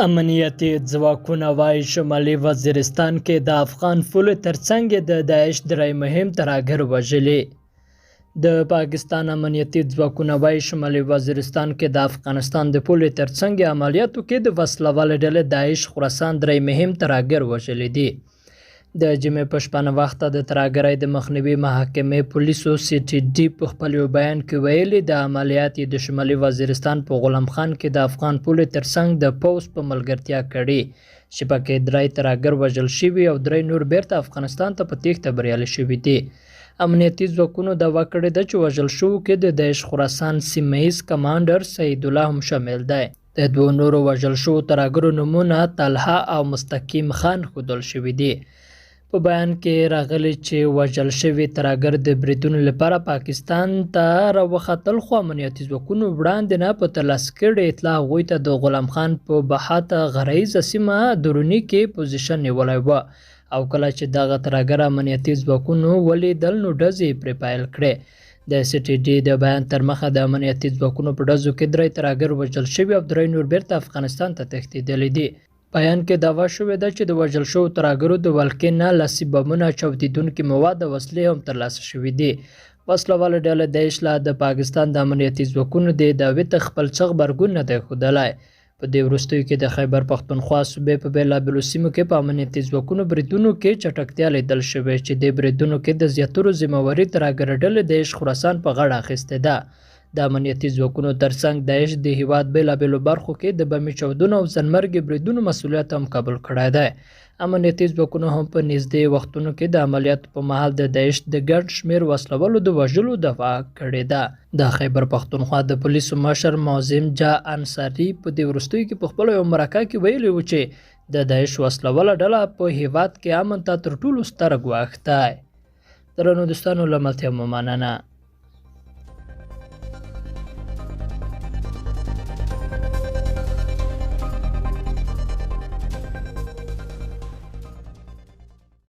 امنیتي ځواکونه وايي شمالي وزیرستان کې د افغان پولو ترڅنګ د داعش درې مهم ترهګر وژلي. د پاکستان امنیتي ځواکونه وايي شمالي وزیرستان کې د افغانستان د پولو ترڅنګ عملیاتو کې د وسلوال ډلې داعش خراسان درې مهم ترهګر وژلي دي. د جمعې په شپه وخت د ترهګرۍ د مخنیوي محکمې پولیسو CTD په خپل بیان کې ویلي د عملیات د شمالي وزیرستان په غلام خان کې د افغان پولو ترڅنګ د پوځ په ملګرتیا کړې چې پکې درې ترهګر وژل شوي او درې نور بیرته افغانستان ته په تېښته بریالي شوي دي. امنیتي ځواکونو دعوا کړې ده چې وژل شوو کې د داعش خراسان سیمه ییز کمانډر سعید الله هم شامل دی. د دوو نورو وژل شوو ترهګرو نومونه طلحه او مستقیم خان ښودل شوي دي. په بیان کې راغلی چې وژل شوي ترهګر د بریدونو لپاره پاکستان ته راوختل، خو امنیتي ځواکونو وړاندې نه په ترلاسه کړې اطلاع هغوی ته د غلام خان په بحاته غرهیزه سیمه دروني کې پوزیشن نیولی وه او کله چې دغه ترهګر امنیتي ځواکونو ولیدل نو ډزې پرې پیل کړې. د CTD د بیان تر مخه د امنیتي ځواکونو په ډزو کې درې ترهګر وژل شوي او درې نور بیرته افغانستان ته تښتېدلي دي. بیان کې دعوا شوې ده چې د وژل شوو ترهګرو د ولکې نه لاسي بمونه، چاودېدونکي مواد او وسلې هم ترلاسه شوي دي. وسلواله ډله داعش لا د پاکستان د امنیتي ځواکونو د دعوې ته خپل څه غبرګون نه دی ښودلی. په دې وروستیو کې د خیبر پښتونخوا صوبې په بېلابېلو سیمو کې په امنیتي ځواکونو بریدونو کې چټکتیا لیدل شوې چې د بریدونو کې د زیاترو ذمهواري ترهګر ډلې داعش خراسان په غاړه اخیستې ده. د امنیتي ځواکونو ترڅنګ داعش د هیواد بېلابېلو برخو کې د بمي چاودنو او ځانمرګي بریدونو مسؤلیت هم قبول کړی دی. امنیتي ځواکونو هم په نږدې وختونو کې د عملیاتو په مهال د داعش د ګڼ شمېر وسلوالو د وژلو دفاع کړې ده. د خیبر پښتونخوا د پولیسو مشر معظم جا انصاري په دې وروستیو کې په خپله یو مرکه کې ویلي و چې د داعش وسلواله ډله په هیواد کې امن ته تر ټولو ستره ګواښ دی. درنو دوستانو له ملتیا مو مننه.